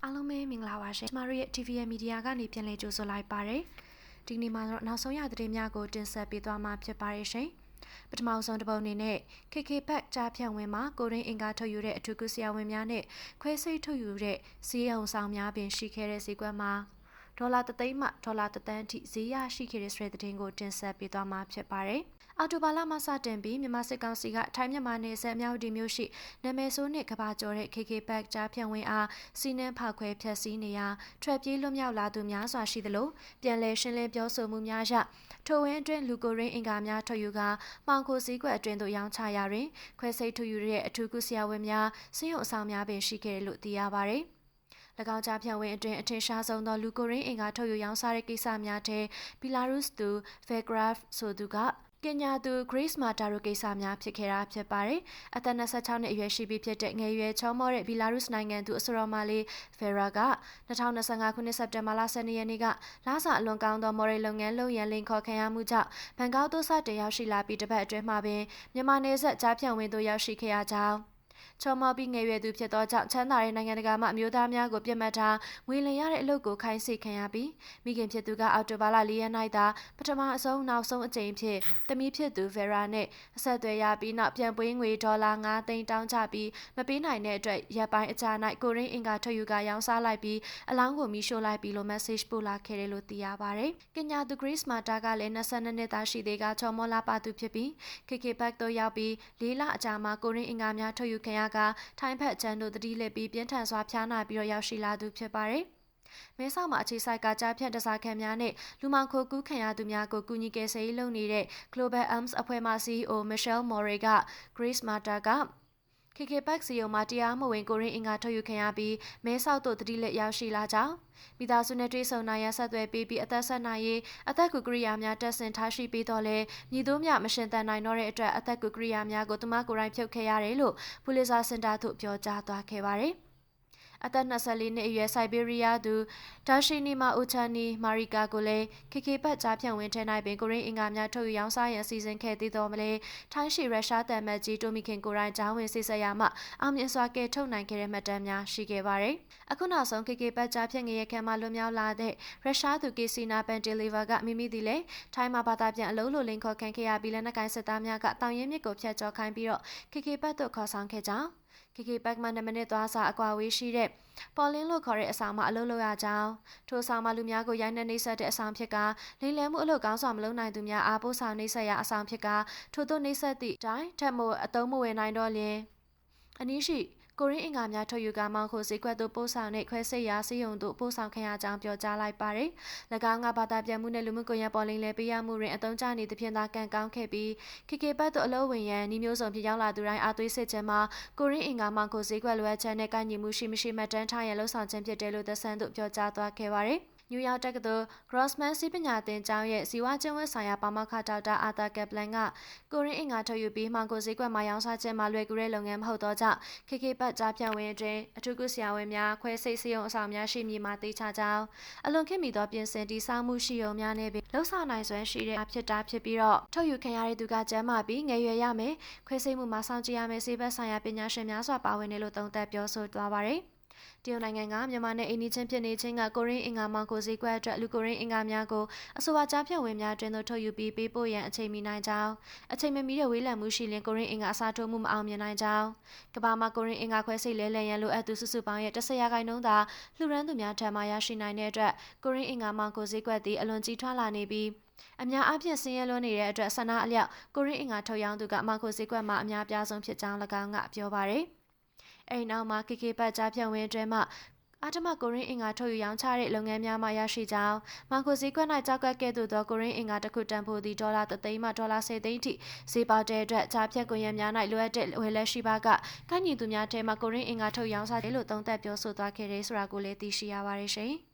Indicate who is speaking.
Speaker 1: အားလုံးပဲမင်္ဂလာပါရှင်။ကျမတို့ရဲ့ TVN Media ကနေပြန်လည်ကြိုဆိုလိုက်ပါရစေ။ဒီနေ့မှာတော့နောက်ဆုံးရသတင်းများကိုတင်ဆက်ပေးသွားမှာဖြစ်ပါရဲ့ရှင်။ပထမဆုံးတစ်ပုဒ်အနေနဲ့ KK Pack ကြားဖြန့်ဝင်မှာကိုရင်းအင်္ဂါထုတ်ယူတဲ့အထူးကုဆရာဝန်များနဲ့ခွဲစိတ်ထုတ်ယူတဲ့စီးရုံဆောင်များပင်ရှိခဲ့တဲ့ဈေးကွက်မှာဒေါ်လာ3 သိန်းမှဒေါ်လာ1 သန်းထိဈေးရရှိခဲ့တဲ့ဆိုတဲ့သတင်းကိုတင်ဆက်ပေးသွားမှာဖြစ်ပါတယ်။အော်တိုဘာလမှစတင်ပြီးမြန်မာစစ်ကောင်စီကထိုင်းမြန်မာနယ်စပ်မြောက်ဒီမြို့ရှိနာမည်ဆိုးနဲ့ကဘာကျော်တဲ့ KK Pack ကြားဖြန့်ဝင်အားစီးနှင်းဖောက်ခွဲဖျက်ဆီးနေရာထွက်ပြေးလွတ်မြောက်လာသူများစွာရှိသလိုပြန်လည်ရှင်းလင်းပြောဆိုမှုများရထိုဝင်းအတွင်းလူကိုရင်းအင်္ဂါများထုတ်ယူကမှောင်ခိုစည်းကွက်အတွင်းသို့ရောင်းချရာတွင်ခွဲစိတ်ထုတ်ယူတဲ့အထူးကုဆရာဝန်များစည်းရုံအဆောင်များပင်ရှိခဲ့တယ်လို့သိရပါတယ်။၎င်းကြားဖြန့်ဝင်အတွင်းအထင်ရှားဆုံးသောလူကိုရင်းအင်္ဂါထုတ်ယူရောင်းစားတဲ့ကိစ္စများထဲဘီလာရုစ်သူ Faircraft ဆိုသူကကင်ညာသူ Grace Mata တို့ကိစ္စများဖြစ်ခဲ့တာဖြစ်ပါတယ်။အသက်26နှစ်အရွယ်ရှိပြီဖြစ်တဲ့ငယ်ရွယ်ချောမောတဲ့ဘီလာရုစ်နိုင်ငံသူအဆိုတော်မလေး Farah က2025ခုနှစ်စက်တင်ဘာလ12ရက်နေ့ကလဆအလွန်ကောင်းသောမော်ဒယ်လုပ်ငန်းလုပ်ရန်လင်ခေါ်ခံရမှုကြောင့်ဘန်ကောက်သို့စတင်ရောက်ရှိလာပြီးတစ်ပတ်အတွင်းမှာပင်မြန်မာနယ်စပ်ကြားဖြန့်ဝင်သို့ရောက်ရှိခဲ့ရကြောင်းချောမောပြီးငယ်ရွယ်သူဖြစ်သောကြောင့်ချမ်းသာတဲ့နိုင်ငံတကာမှအမျိုးသားများကိုပြစ်မှတ်ထားငွေလင်ရတဲ့အလုပ်ကိုခိုင်းစေခံရပြီးမိခင်ဖြစ်သူကအော်တိုဘာလ4ရက်၌သာပထမအဆုံးနောက်ဆုံးအကြိမ်ဖြစ်တမီးဖြစ်သူ Vera နဲ့အဆက်အသွယ်ရပြီးနောက်ပြန်ပွေးငွေဒေါ်လာ9 သိန်းတောင်းချပြီးမပေးနိုင်တဲ့အတွက်ရပ်ပိုင်းအကြာ၌ကိုရင်းအင်္ဂါထုတ်ယူကရောင်းစားလိုက်ပြီးအလောင်းကိုမီးရှို့လိုက်ပြီးလို့ message ပို့လာခဲ့တယ်လို့သိရပါတယ်။ကင်ညာသူ Grace Mata ကလည်း22နှစ်သားရှိသေးကချောမောလာပါသူဖြစ်ပြီး KK Pack တို့ရောက်ပြီး4 လအကြာမှာကိုရင်းအင်္ဂါများထုတ်ယူခံရကထိုင်းဖက်ချမ်းတို့တတိလက်ပြီးပြင်းထန်စွာဖျားနာပြီးတော့ရောက်ရှိလာသူဖြစ်ပါတယ်။မဲဆောက်မှာအခြေစိုက်ကကြားဖြတ်တစားခံများနဲ့လူမောင်ခိုကူးခံရသူများကိုကူညီကယ်ဆယ်ရေးလုပ်နေတဲ့ Global Arms အဖွဲ့မှ CEO Michelle Morey က Grace Mata ကKK Pack စီယုံမှာတရားမဝင်ကိုရင်းအင်္ဂါထုတ်ယူခံရပြီးမဲဆောက်တို့တတိလက်ရောက်ရှိလာကြောင်းမိသားစုနဲ့တွေ့ဆုံနိုင်ရဆက်သွယ်ပေးပြီးအသက်ဆက်နိုင်ရေးအသက်ကူကရိယာများတက်ဆင်ထားရှိပြီးတော့လဲညီတို့မြမရှင်တန်နိုင်တော့တဲ့အတွက်အသက်ကူကရိယာများကိုသူမကိုယ်တိုင်ဖြုတ်ခဲ့ရတယ်လို့ပူလစ်ဇာစင်တာသို့ပြောကြားသွားခဲ့ပါတယ်အသက်24နှစ်အရွယ်စိုက်ဘေးရီးယားသူဒါရှိနီမာအိုချာနီမာရီကာကိုလည်း KK Pack ကြားဖြန့်ဝင်ထဲ၌ပင်ကိုရင်းအင်္ဂါများထုတ်ယူရောင်းစားရန်စီစဉ်ခဲ့သေးတော်မလဲထိုင်းရှိရုရှားတန်မတ်ကြီးတိုမီခင်ကိုရိုင်းဂျောင်းဝင်စစ်ဆက်ရမှအောင်မြင်စွာကဲထုတ်နိုင်ခဲ့တဲ့မှတ်တမ်းများရှိခဲ့ပါတယ်။အခုနောက်ဆုံး KK Pack ကြားဖြန့်ငရဲခံမှလွန်မြောက်လာတဲ့ရုရှားသူကေစီနာပန်တီလီဗာကမိမိသည်လည်းထိုင်းမှာဘာသာပြန်အလုံးလိုလင်ခေါ်ခံခဲ့ရပြီးလက်နက်ကိုင်စစ်သားများကတောင်ရင်းမြစ်ကိုဖျက်ကျော်ခိုင်းပြီးတော့ KK Pack တို့ခေါ်ဆောင်ခဲ့ကြောင်းKK Pack မှ2မိနစ်သွားစာအကွာဝေးရှိတဲ့ပေါ်လင်းလို့ခေါ်တဲ့အဆောင်မှာအလုပ်လုပ်ရကြောင်းထိုဆောင်မှာလူများကိုရိုက်နှက်နှိပ်စက်တဲ့အဆောင်ဖြစ်ကလိမ်လည်မှုအလုပ်ကောင်းစွာမလုပ်နိုင်သူများအားပို့ဆောင်နှိပ်စက်ရာအဆောင်ဖြစ်ကထို့သို့နှိပ်စက်သည့်တိုင်းထက်မို့အသုံးမဝင်နိုင်တော့လျင်အနည်းရှိကိုရင်းအင်္ဂါများထုတ်ယူကမောင်ခိုဈေးကွက်သို့ပို့ဆောင်တဲ့ခွဲစိတ်ရာစီးရုံသို့ပို့ဆောင်ခံရကြောင်းပြောကြားလိုက်ပါတယ်။၎င်းကဘာသာပြန်မှုနဲ့လူမှုကွန်ရက်ပေါ်လိမ်လည်ပေးရမှုတွင်အသုံးချနေသဖြင့်သာကံကောင်းခဲ့ပြီး KK Pack သို့အလုပ်ဝင်ရန်ဤမျိုးစုံဖြစ်ရောက်လာသူတိုင်းအားသွေးစစ်ခြင်းမှာကိုရင်းအင်္ဂါမောင်ခိုဈေးကွက်လိုအပ်ချက်နဲ့ကိုင်ညီမှုရှိမရှိမှတ်တမ်းထားရန်လှုံ့ဆော်ခြင်းဖြစ်တယ်လို့သက်ဆန်းတို့ပြောကြားသွားခဲ့ပါတယ်။နယူးယောက်တက္ကသိုလ် Grossman စီးပညာသင်ကျောင်းရဲ့ဇီဝကျန်းဝတ်ဆိုင်ရာပါမောက္ခဒေါက်တာအာသာကက်ပလန်ကကိုရင်းအင်္ဂါထုတ်ယူပြီးမှောင်ခိုဈေးကွက်မှာရောင်းစားခြင်းမှာလွယ်ကူတဲ့လုပ်ငန်းမဟုတ်တော့ကြောင့် KK Pack ကြားဖြန့်ဝင်အတွင်းအထူးကုဆရာဝန်များခွဲစိတ်စည်းရုံအဆောင်များရှိမည်မှာသိချကြောင်းအလွန်ခေတ်မီသောပြင်ဆင်တည်ဆောက်မှုရှိုံများနဲ့လှုပ်ဆောင်နိုင်စွမ်းရှိတဲ့ဖြစ်တာဖြစ်ပြီးတော့ထုတ်ယူခံရတဲ့သူကကျန်းမာပြီးငယ်ရွယ်ရမယ်ခွဲစိတ်မှုမှာစောင့်ကြည့်ရမယ်ဆေးဘက်ဆိုင်ရာပညာရှင်များစွာပါဝင်တယ်လို့သုံးသပ်ပြောဆိုသွားပါတယ်တရုတ်နိုင်ငံကမြန်မာနဲ့အိန္ဒိချင်းဖြစ်နေခြင်းကကိုရင်းအင်္ဂါမောင်ကိုဈေးကွက်အတွက်လူကိုရင်းအင်္ဂါများကိုအဆိုပါကြားဖြန့်ဝင်များတွင်သို့ထုတ်ယူပြီးပေးပို့ရန်အချိန်မီနိုင်ကြောင်းအချိန်မမီတဲ့ဝေးလံမှုရှိရင်ကိုရင်းအင်္ဂါအစားထိုးမှုမအောင်မြင်နိုင်ကြောင်းကမ္ဘာမှာကိုရင်းအင်္ဂါခွဲစိတ်လဲလှယ်ရန်လိုအပ်သူစုစုပေါင်းရဲ့10%သာလှူဒန်းသူများထံမှရရှိနိုင်တဲ့အတွက်ကိုရင်းအင်္ဂါမောင်ကိုဈေးကွက်သည်အလွန်ကြီးထွားလာနေပြီးအများအားဖြင့်ဆင်းရဲလွန်းနေတဲ့အတွက်ဆန္ဒအလျောက်ကိုရင်းအင်္ဂါထုတ်ရောင်းသူကမောင်ကိုဈေးကွက်မှာအများပြားဆုံးဖြစ်ကြောင်း၎င်းကပြောပါတယ်။အဲဒီနောက်မှာ KK Pack ကြားဖြန့်ဝင်အတွင်းမှအာတမကိုရင်းအင်္ဂါထုတ်ယူရောင်းချတဲ့လုပ်ငန်းများမှရရှိကြောင်းမောင်ကိုဈေးကွက်၌ကြောက်ကက်ကဲ့သို့သောကိုရင်းအင်္ဂါတစ်ခုတန်ဖိုးသည်ဒေါ်လာ3 သိန်းမှဒေါ်လာ10 သိန်းထိဈေးပေါတဲ့အတွက်ကြားဖြတ်ကွန်ရက်များ၌လိုအပ်တဲ့ဝယ်လက်ရှိပါကကိုင်းညီသူများထဲမှကိုရင်းအင်္ဂါထုတ်ရောင်းစားတယ်လို့သုံးသပ်ပြောဆိုသွားခဲ့တယ်ဆိုတာကိုလည်းသိရှိရပါတယ်ရှင်။